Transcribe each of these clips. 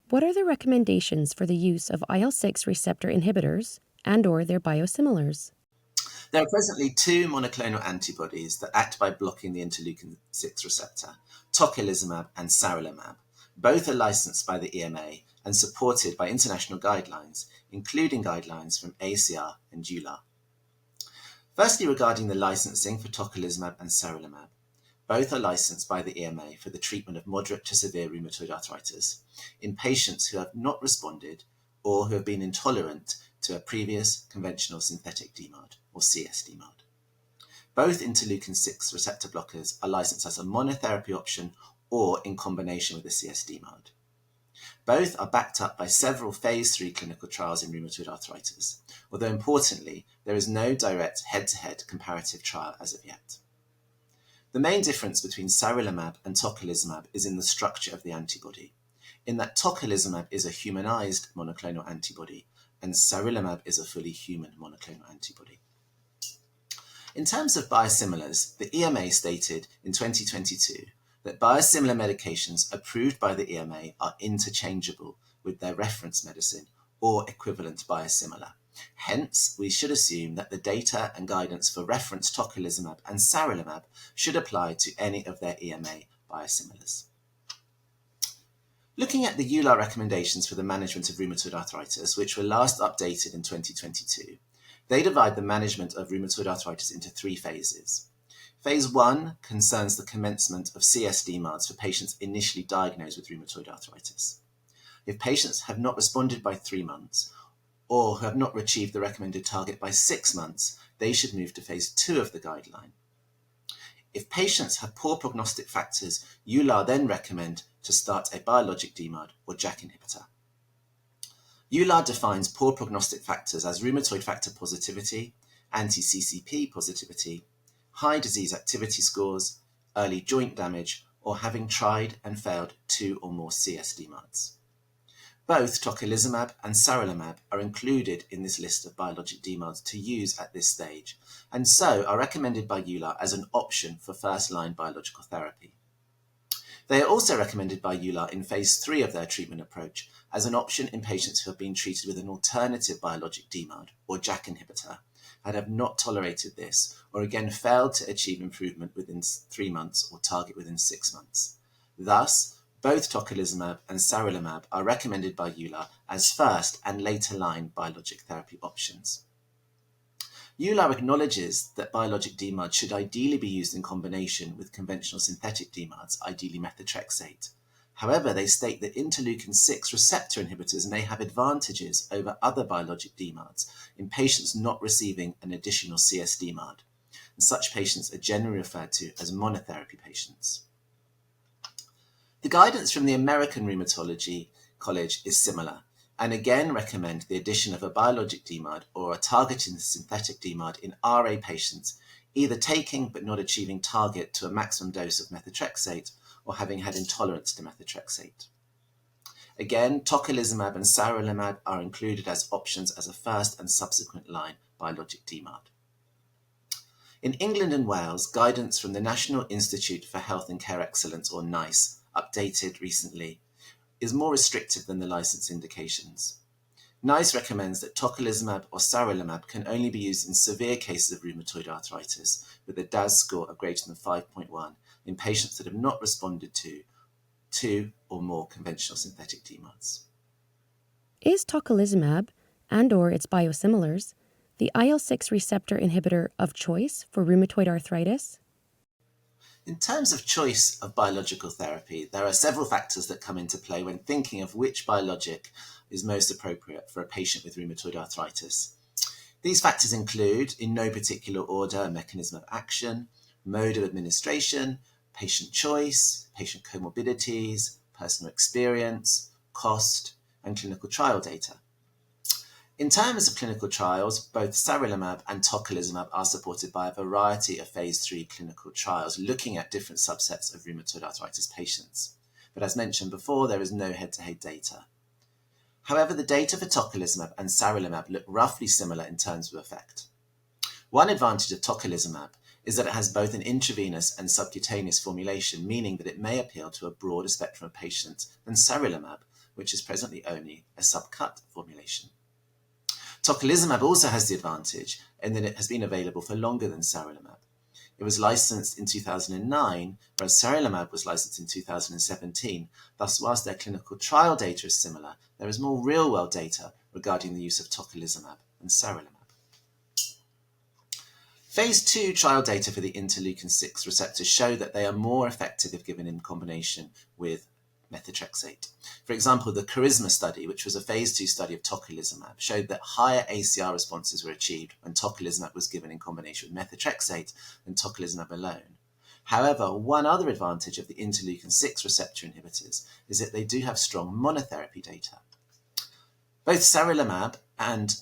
What are the recommendations for the use of IL-6 receptor inhibitors and/or their biosimilars? There are presently two monoclonal antibodies that act by blocking the interleukin-6 receptor, tocilizumab and sarilumab. Both are licensed by the EMA and supported by international guidelines, including guidelines from ACR and EULAR. Firstly, regarding the licensing for tocilizumab and sarilumab, both are licensed by the EMA for the treatment of moderate to severe rheumatoid arthritis in patients who have not responded or who have been intolerant to a previous conventional synthetic DMARD or CS DMARD. Both interleukin-6 receptor blockers are licensed as a monotherapy option or in combination with the CS DMARD. Both are backed up by several phase 3 clinical trials in rheumatoid arthritis, although importantly, there is no direct head-to-head comparative trial as of yet. The main difference between sarilumab and tocilizumab is in the structure of the antibody, in that tocilizumab is a humanized monoclonal antibody and sarilumab is a fully human monoclonal antibody. In terms of biosimilars, the EMA stated in 2022 that biosimilar medications approved by the EMA are interchangeable with their reference medicine or equivalent biosimilar. Hence, we should assume that the data and guidance for reference tocilizumab and sarilumab should apply to any of their EMA biosimilars. Looking at the EULAR recommendations for the management of rheumatoid arthritis, which were last updated in 2022, they divide the management of rheumatoid arthritis into 3 phases. Phase 1 concerns the commencement of CS DMARDs for patients initially diagnosed with rheumatoid arthritis. If patients have not responded by 3 months, or who have not achieved the recommended target by 6 months, they should move to phase 2 of the guideline. If patients have poor prognostic factors, EULAR then recommend to start a biologic DMARD or JAK inhibitor. EULAR defines poor prognostic factors as rheumatoid factor positivity, anti-CCP positivity, high disease activity scores, early joint damage, or having tried and failed 2 or more CS DMARDs. Both tocilizumab and sarilumab are included in this list of biologic DMARDs to use at this stage, and so are recommended by EULAR as an option for first-line biological therapy. They are also recommended by EULAR in phase 3 of their treatment approach as an option in patients who have been treated with an alternative biologic DMARD or JAK inhibitor and have not tolerated this, or again failed to achieve improvement within 3 months or target within 6 months. Thus, both tocilizumab and sarilumab are recommended by EULAR as first and later line biologic therapy options. EULAR acknowledges that biologic DMARD should ideally be used in combination with conventional synthetic DMARDs, ideally methotrexate. However, they state that interleukin-6 receptor inhibitors may have advantages over other biologic DMARDs in patients not receiving an additional CS DMARD, and such patients are generally referred to as monotherapy patients. The guidance from the American Rheumatology College is similar, and again recommend the addition of a biologic DMARD or a targeted synthetic DMARD in RA patients, either taking but not achieving target to a maximum dose of methotrexate or having had intolerance to methotrexate. Again, tocilizumab and sarilumab are included as options as a first and subsequent line biologic DMARD. In England and Wales, guidance from the National Institute for Health and Care Excellence, or NICE, updated recently, is more restrictive than the license indications. NICE recommends that tocilizumab or sarilumab can only be used in severe cases of rheumatoid arthritis with a DAS score of greater than 5.1 in patients that have not responded to 2 or more conventional synthetic DMARDs. Is tocilizumab and/or its biosimilars the IL-6 receptor inhibitor of choice for rheumatoid arthritis? In terms of choice of biological therapy, there are several factors that come into play when thinking of which biologic is most appropriate for a patient with rheumatoid arthritis. These factors include, in no particular order, mechanism of action, mode of administration, patient choice, patient comorbidities, personal experience, cost, and clinical trial data. In terms of clinical trials, both sarilumab and tocilizumab are supported by a variety of phase 3 clinical trials looking at different subsets of rheumatoid arthritis patients. But as mentioned before, there is no head-to-head data. However, the data for tocilizumab and sarilumab look roughly similar in terms of effect. One advantage of tocilizumab is that it has both an intravenous and subcutaneous formulation, meaning that it may appeal to a broader spectrum of patients than sarilumab, which is presently only a subcut formulation. Tocilizumab also has the advantage in that it has been available for longer than sarilumab. It was licensed in 2009, whereas sarilumab was licensed in 2017. Thus, whilst their clinical trial data is similar, there is more real-world data regarding the use of tocilizumab than sarilumab. Phase 2 trial data for the interleukin-6 receptors show that they are more effective if given in combination with methotrexate. For example, the Charisma study, which was a phase 2 study of tocilizumab, showed that higher ACR responses were achieved when tocilizumab was given in combination with methotrexate than tocilizumab alone. However, one other advantage of the interleukin-6 receptor inhibitors is that they do have strong monotherapy data. Both sarilumab and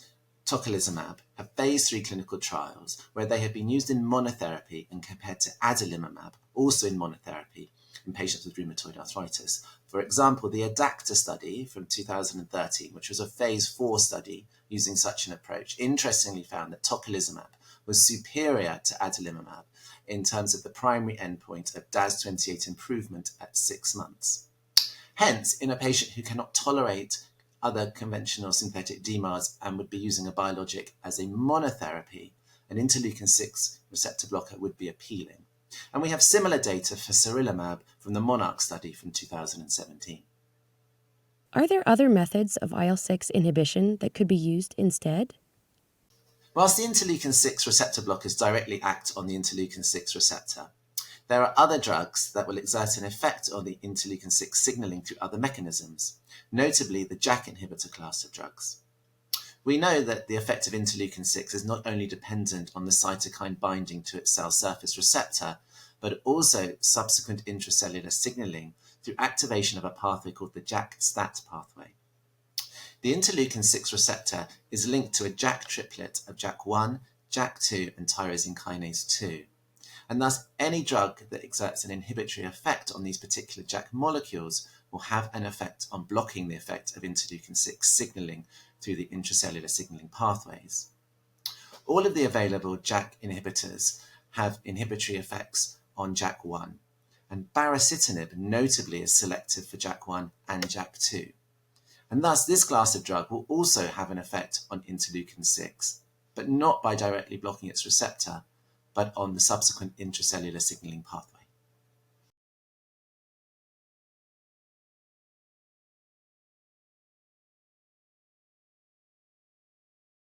tocilizumab have phase 3 clinical trials where they have been used in monotherapy and compared to adalimumab, also in monotherapy, in patients with rheumatoid arthritis. For example, the ADACTA study from 2013, which was a phase 4 study using such an approach, interestingly found that tocilizumab was superior to adalimumab in terms of the primary endpoint of DAS28 improvement at 6 months. Hence, in a patient who cannot tolerate other conventional synthetic DMARDs and would be using a biologic as a monotherapy, an interleukin-6 receptor blocker would be appealing. And we have similar data for sarilumab from the MONARCH study from 2017. Are there other methods of IL-6 inhibition that could be used instead? Whilst the interleukin-6 receptor blockers directly act on the interleukin-6 receptor, there are other drugs that will exert an effect on the interleukin-6 signaling through other mechanisms, notably the JAK inhibitor class of drugs. We know that the effect of interleukin-6 is not only dependent on the cytokine binding to its cell surface receptor, but also subsequent intracellular signaling through activation of a pathway called the JAK-STAT pathway. The interleukin-6 receptor is linked to a JAK triplet of JAK1, JAK2, and tyrosine kinase 2. And thus, any drug that exerts an inhibitory effect on these particular JAK molecules will have an effect on blocking the effect of interleukin-6 signaling through the intracellular signaling pathways. All of the available JAK inhibitors have inhibitory effects on JAK1, and baricitinib notably is selective for JAK1 and JAK2. And thus, this class of drug will also have an effect on interleukin-6, but not by directly blocking its receptor, but on the subsequent intracellular signaling pathway.